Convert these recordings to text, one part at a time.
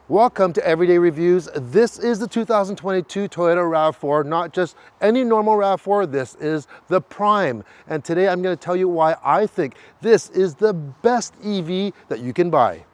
Welcome to Everyday Reviews. This is the 2022 Toyota RAV4, not just any normal RAV4, this is the Prime. And today I'm going to tell you why I think this is the best EV that you can buy.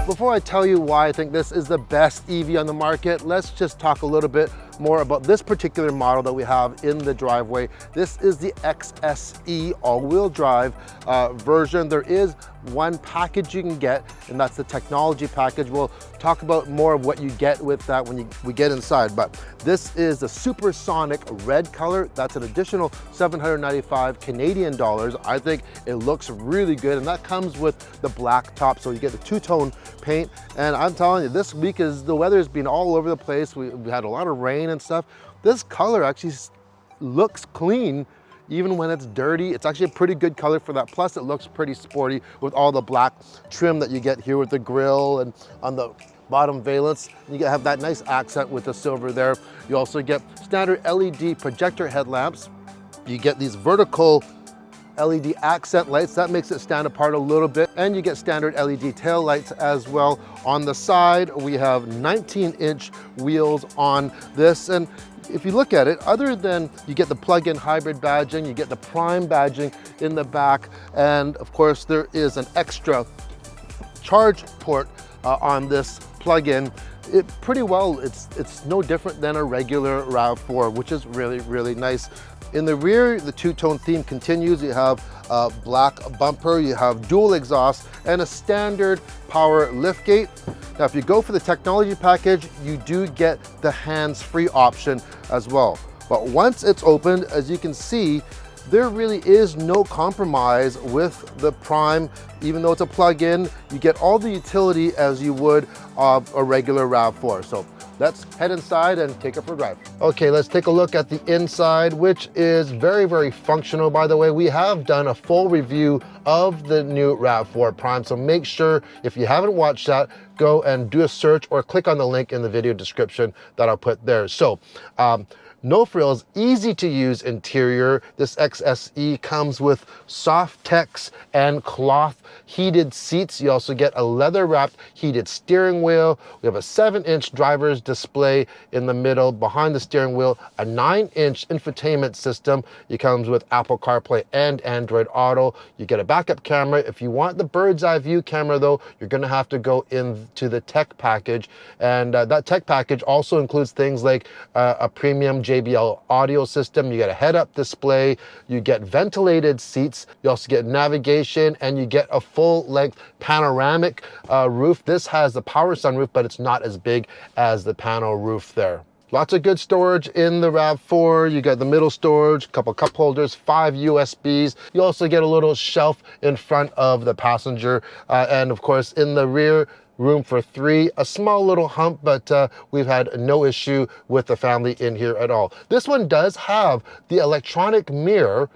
Before I tell you why I think this is the best EV on the market, let's just talk a little bit more about this particular model that we have in the driveway. This is the XSE all-wheel drive version. There is one package you can get, and that's the technology package. We'll talk about more of what you get with that when we get inside, but this is the supersonic red color. That's an additional 795 Canadian dollars. I think it looks really good, and that comes with the black top, so you get the two-tone paint. And I'm telling you, this week the weather's been all over the place. We had a lot of rain and stuff. This color actually looks clean even when it's dirty. It's actually a pretty good color for that. Plus it looks pretty sporty with all the black trim that you get here with the grille and on the bottom valence. You have that nice accent with the silver there. You also get standard LED projector headlamps. You get these vertical LED accent lights. That makes it stand apart a little bit. And you get standard LED tail lights as well. On the side, we have 19-inch wheels on this. And if you look at it, other than you get the plug-in hybrid badging, you get the Prime badging in the back. And of course, there is an extra charge port on this plug-in. It's no different than a regular RAV4, which is really, really nice. In the rear, the two-tone theme continues. You have a black bumper, you have dual exhaust, and a standard power liftgate. Now, if you go for the technology package, you do get the hands-free option as well. But once it's opened, as you can see, there really is no compromise with the Prime. Even though it's a plug-in, you get all the utility as you would of a regular RAV4. So let's head inside and take it for a drive. Okay, let's take a look at the inside, which is very, very functional. By the way, we have done a full review of the new RAV4 Prime, so make sure if you haven't watched that, go and do a search or click on the link in the video description that I'll put there. So, no frills, easy to use interior. This XSE comes with soft tex and cloth heated seats. You also get a leather wrapped heated steering wheel. We have a 7-inch driver's display in the middle. Behind the steering wheel, a 9-inch infotainment system. It comes with Apple CarPlay and Android Auto. You get a backup camera. If you want the bird's eye view camera though, you're gonna have to go into the tech package. And that tech package also includes things like a premium JBL audio system. You get a head-up display, you get ventilated seats, you also get navigation, and you get a full-length panoramic roof. This has the power sunroof, but it's not as big as the panel roof there. Lots of good storage in the RAV4. You got the middle storage, a couple cup holders, 5 USBs. You also get a little shelf in front of the passenger. And of course, in the rear, room for 3, a small little hump, but we've had no issue with the family in here at all. This one does have the electronic mirror,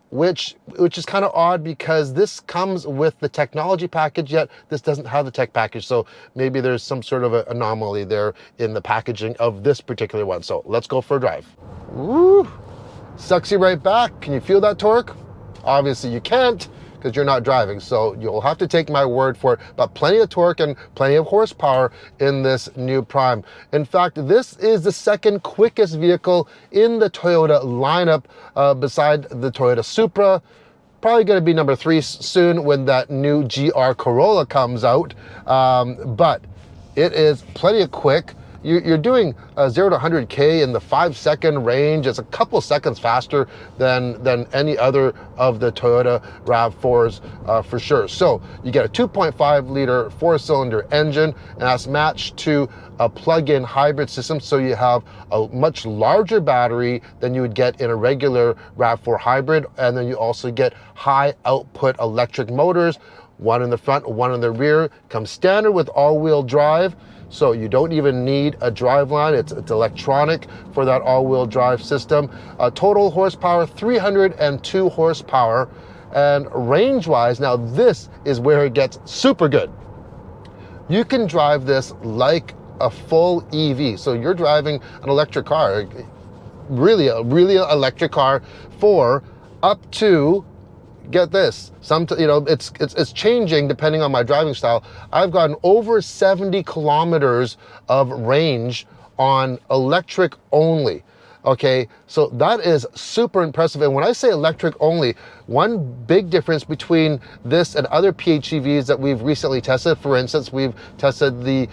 which is kind of odd because this comes with the technology package, yet this doesn't have the tech package. So maybe there's some sort of an anomaly there in the packaging of this particular one. So let's go for a drive. Woo! Sucks you right back. Can you feel that torque? Obviously you can't, because you're not driving, so you'll have to take my word for it, but plenty of torque and plenty of horsepower in this new Prime. In fact, this is the second quickest vehicle in the Toyota lineup beside the Toyota Supra. Probably going to be number 3 soon when that new GR Corolla comes out, but it is plenty of quick. You're doing 0 to 100K in the 5-second range. It's a couple seconds faster than any other of the Toyota RAV4s for sure. So you get a 2.5 liter 4-cylinder engine, and that's matched to a plug-in hybrid system. So you have a much larger battery than you would get in a regular RAV4 hybrid. And then you also get high output electric motors, one in the front, one in the rear. Comes standard with all-wheel drive. So you don't even need a driveline. It's electronic for that all-wheel drive system. Total horsepower, 302 horsepower. And range-wise, now this is where it gets super good. You can drive this like a full EV. So you're driving an electric car. really electric car for up to, get this, it's changing depending on my driving style. I've gotten over 70 kilometers of range on electric only. Okay, so that is super impressive. And when I say electric only, one big difference between this and other PHEVs that we've recently tested, for instance, we've tested the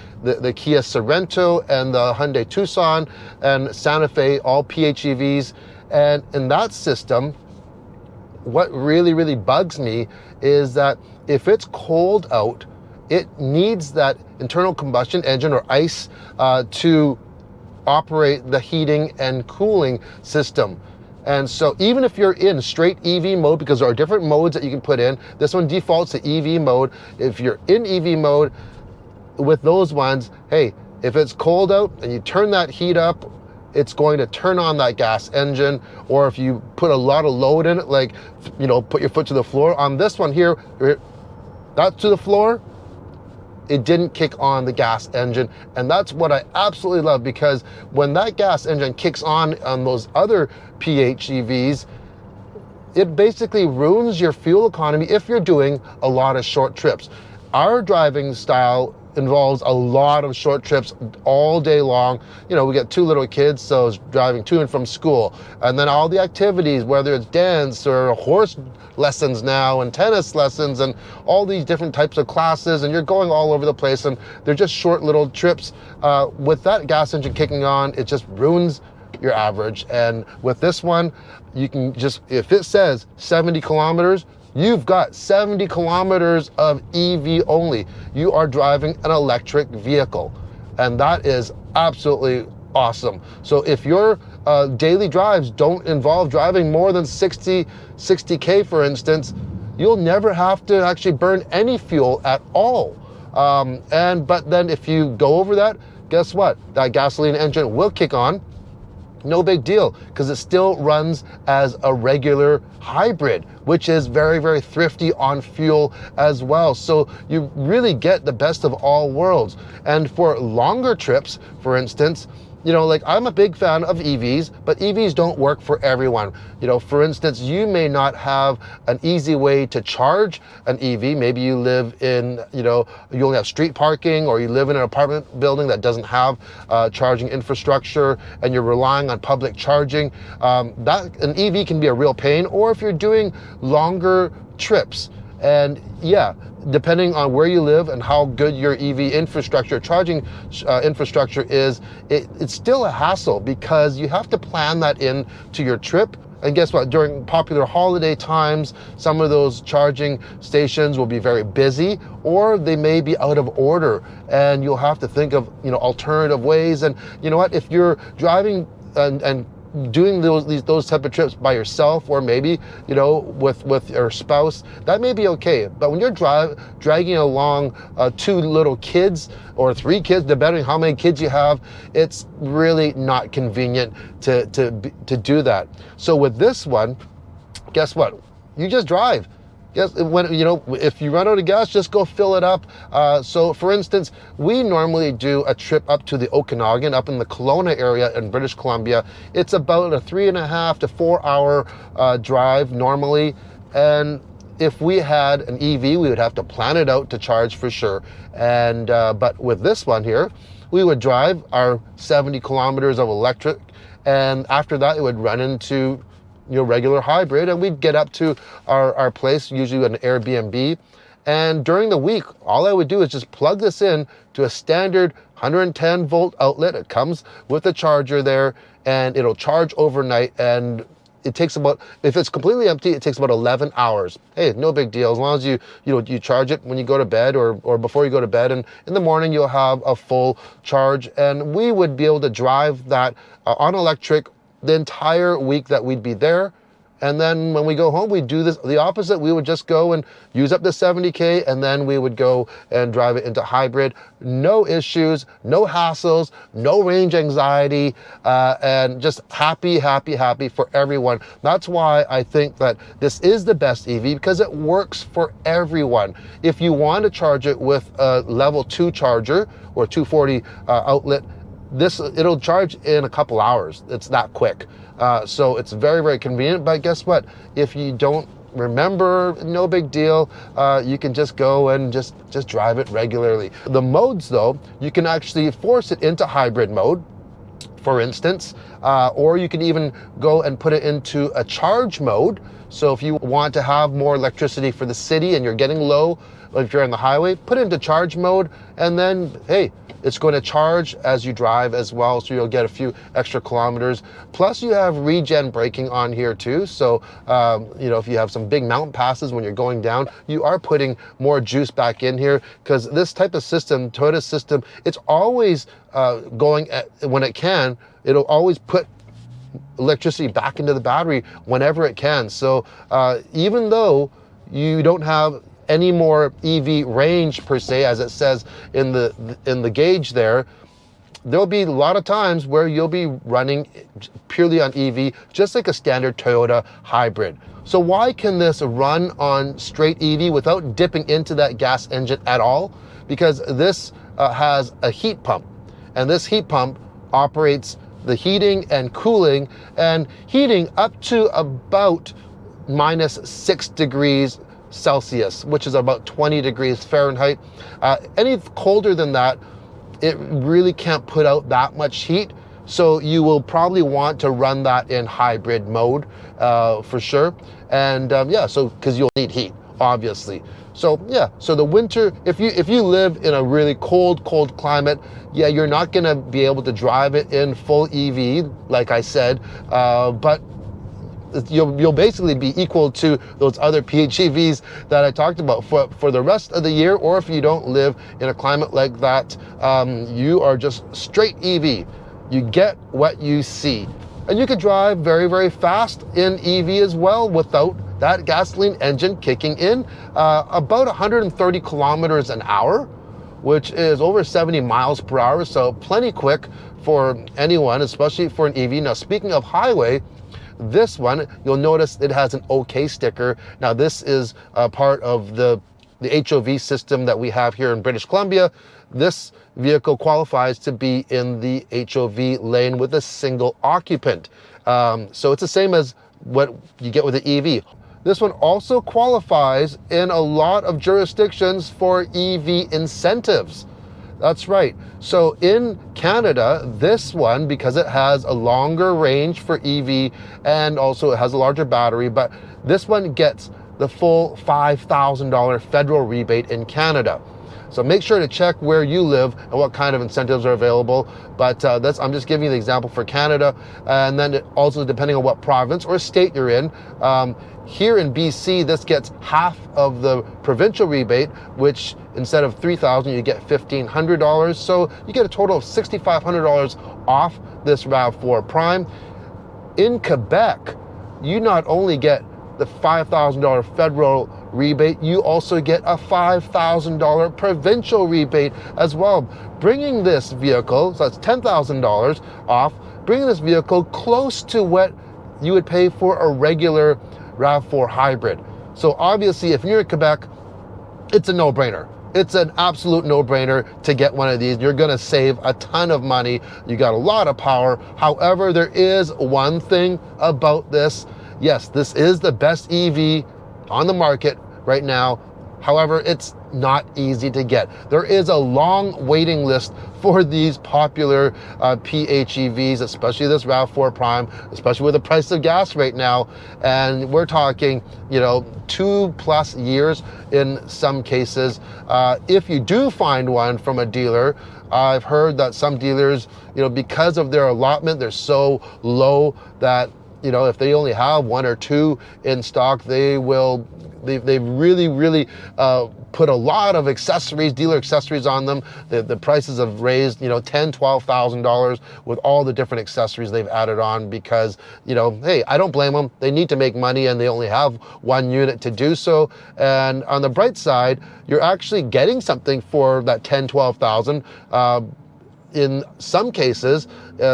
Kia Sorento and the Hyundai Tucson and Santa Fe, all PHEVs. And in that system, what really bugs me is that if it's cold out, it needs that internal combustion engine or ICE to operate the heating and cooling system. And so even if you're in straight EV mode, because there are different modes that you can put in, this one defaults to EV mode. If you're in EV mode with those ones, hey, if it's cold out and you turn that heat up, it's going to turn on that gas engine. Or if you put a lot of load in it, like, put your foot to the floor. On this one here, that's to the floor, it didn't kick on the gas engine. And that's what I absolutely love, because when that gas engine kicks on those other PHEVs, it basically ruins your fuel economy if you're doing a lot of short trips. Our driving style involves a lot of short trips all day long. We got 2 little kids, so it's driving to and from school. And then all the activities, whether it's dance or horse lessons now and tennis lessons and all these different types of classes, and you're going all over the place, and they're just short little trips. With that gas engine kicking on, it just ruins your average. And with this one, you can just, if it says 70 kilometers, you've got 70 kilometers of EV only. You are driving an electric vehicle, and that is absolutely awesome. So if your daily drives don't involve driving more than 60K, for instance, you'll never have to actually burn any fuel at all. But then if you go over that, guess what? That gasoline engine will kick on. No big deal, because it still runs as a regular hybrid, which is very thrifty on fuel as well. So you really get the best of all worlds. And for longer trips, for instance, like, I'm a big fan of EVs, but EVs don't work for everyone. For instance, you may not have an easy way to charge an EV. Maybe you live in, you only have street parking, or you live in an apartment building that doesn't have charging infrastructure, and you're relying on public charging. That an EV can be a real pain. Or if you're doing longer trips, and yeah, depending on where you live and how good your EV infrastructure, charging infrastructure is, it's still a hassle, because you have to plan that in to your trip. And guess what? During popular holiday times, some of those charging stations will be very busy, or they may be out of order, and you'll have to think of alternative ways. And you know what? If you're driving and doing those type of trips by yourself, or maybe with your spouse, that may be okay. But when you're dragging along 2 little kids or 3 kids, depending how many kids you have, it's really not convenient to do that. So with this one, guess what? You just drive. Yes, if you run out of gas, just go fill it up. So for instance, we normally do a trip up to the Okanagan, up in the Kelowna area in British Columbia. It's about a 3.5 to 4 hour drive normally. And if we had an EV, we would have to plan it out to charge for sure. And but with this one here, we would drive our 70 kilometers of electric, and after that, it would run into regular hybrid, and we'd get up to our place, usually an Airbnb. And during the week, all I would do is just plug this in to a standard 110 volt outlet. It comes with a charger there, and it'll charge overnight. And it takes about, if it's completely empty, it takes about 11 hours. Hey, no big deal, as long as you charge it when you go to bed, or before you go to bed, and in the morning you'll have a full charge. And we would be able to drive that on electric the entire week that we'd be there. And then when we go home, we do the opposite. We would just go and use up the 70K, and then we would go and drive it into hybrid. No issues, no hassles, no range anxiety, and just happy for everyone. That's why I think that this is the best EV, because it works for everyone. If you want to charge it with a level 2 charger or 240 outlet, it'll charge in a couple hours. It's that quick. So it's very, very convenient. But guess what? If you don't remember, no big deal. You can just go and just drive it regularly. The modes though, you can actually force it into hybrid mode, for instance, or you can even go and put it into a charge mode. So if you want to have more electricity for the city and you're getting low, if you're on the highway, put it into charge mode, and then, hey, it's going to charge as you drive as well, so you'll get a few extra kilometers. Plus you have regen braking on here too, so you know, if you have some big mountain passes when you're going down, you are putting more juice back in here, because this type of system, Toyota system, it's always going at, when it can, it'll always put electricity back into the battery whenever it can. So even though you don't have any more EV range per se, as it says in the gauge there, there'll be a lot of times where you'll be running purely on EV, just like a standard Toyota hybrid. So why can this run on straight EV without dipping into that gas engine at all? Because this has a heat pump, and this heat pump operates the heating and cooling, and heating up to about -6 degrees Celsius, which is about 20 degrees Fahrenheit. Any colder than that, it really can't put out that much heat. So you will probably want to run that in hybrid mode for sure. And yeah, so because you'll need heat, obviously. So yeah, so the winter, if you live in a really cold climate, yeah, you're not gonna be able to drive it in full EV, like I said, but you'll basically be equal to those other PHEVs that I talked about for the rest of the year. Or if you don't live in a climate like that, you are just straight EV. You get what you see. And you could drive very, very fast in EV as well without that gasoline engine kicking in. About 130 kilometers an hour, which is over 70 miles per hour. So plenty quick for anyone, especially for an EV. Now, speaking of highway, this one, you'll notice it has an OK sticker. Now, this is a part of the HOV system that we have here in British Columbia. This vehicle qualifies to be in the HOV lane with a single occupant. So it's the same as what you get with the EV. This one also qualifies in a lot of jurisdictions for EV incentives. That's right. So in Canada, this one, because it has a longer range for EV and also it has a larger battery, but this one gets the full $5,000 federal rebate in Canada. So make sure to check where you live and what kind of incentives are available. But I'm just giving you the example for Canada. And then also depending on what province or state you're in, here in BC, this gets half of the provincial rebate, which instead of $3,000, you get $1,500. So you get a total of $6,500 off this RAV4 Prime. In Quebec, you not only get the $5,000 federal rebate, you also get a $5,000 provincial rebate as well, bringing this vehicle, so that's $10,000 off, bringing this vehicle close to what you would pay for a regular RAV4 hybrid. So obviously, if you're in Quebec, it's a no-brainer. It's an absolute no-brainer to get one of these. You're gonna save a ton of money. You got a lot of power. However, there is one thing about this. Yes, this is the best EV on the market right now. However, it's not easy to get. There is a long waiting list for these popular PHEVs, especially this RAV4 Prime, especially with the price of gas right now. And we're talking, 2+ years in some cases. If you do find one from a dealer, I've heard that some dealers, because of their allotment, they're so low that if they only have one or two in stock, they've really put a lot of accessories, dealer accessories on them. The prices have raised, $10,000, $12,000 with all the different accessories they've added on because, hey, I don't blame them. They need to make money and they only have one unit to do so. And on the bright side, you're actually getting something for that $10,000, $12,000. In some cases,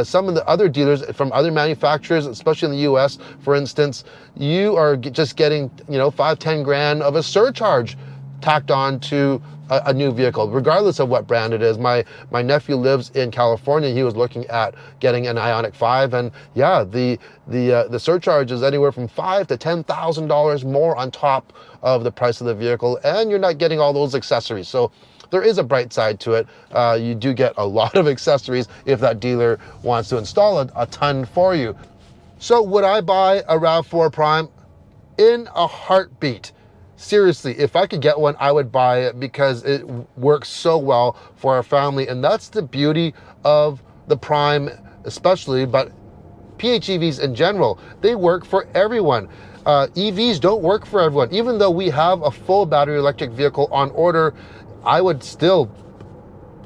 some of the other dealers from other manufacturers, especially in the US, for instance, you are just getting, $5-10 grand of a surcharge tacked on to a new vehicle, regardless of what brand it is. My nephew lives in California. He was looking at getting an IONIQ5, and yeah, the surcharge is anywhere from $5,000 to $10,000 more on top of the price of the vehicle, and you're not getting all those accessories. So there is a bright side to it. You do get a lot of accessories if that dealer wants to install a ton for you. So would I buy a RAV4 Prime? In a heartbeat. Seriously, if I could get one, I would buy it because it works so well for our family. And that's the beauty of the Prime especially, but PHEVs in general. They work for everyone. EVs don't work for everyone. Even though we have a full battery electric vehicle on order, I would still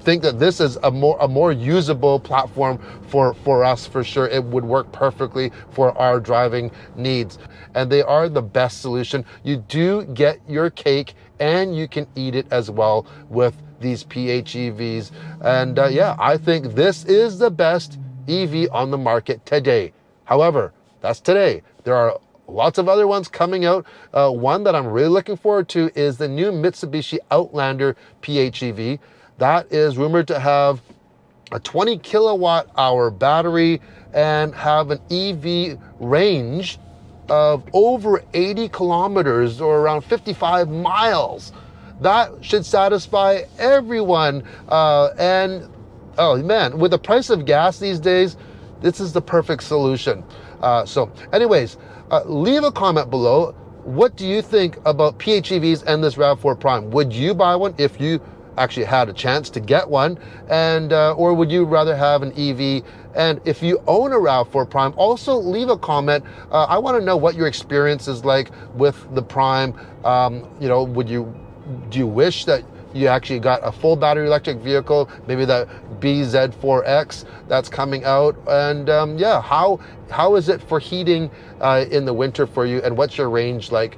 think that this is a more usable platform for us for sure. It would work perfectly for our driving needs. And they are the best solution. You do get your cake and you can eat it as well with these PHEVs. And yeah, I think this is the best EV on the market today. However, that's today. There are lots of other ones coming out. One that I'm really looking forward to is the new Mitsubishi Outlander PHEV. That is rumored to have a 20 kilowatt hour battery and have an EV range of over 80 kilometers or around 55 miles. That should satisfy everyone. And oh man, with the price of gas these days, this is the perfect solution. So anyways, leave a comment below. What do you think about PHEVs and this RAV4 Prime? Would you buy one if you actually had a chance to get one, and or would you rather have an EV? And if you own a RAV4 Prime, also leave a comment. I want to know what your experience is like with the Prime. You know, do you wish that you actually got a full battery electric vehicle, maybe that BZ4X that's coming out? And yeah, how is it for heating in the winter for you, and what's your range like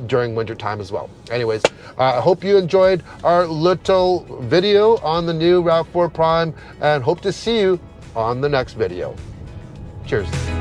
during winter time as well? Anyways, I hope you enjoyed our little video on the new RAV4 Prime, and hope to see you on the next video. Cheers.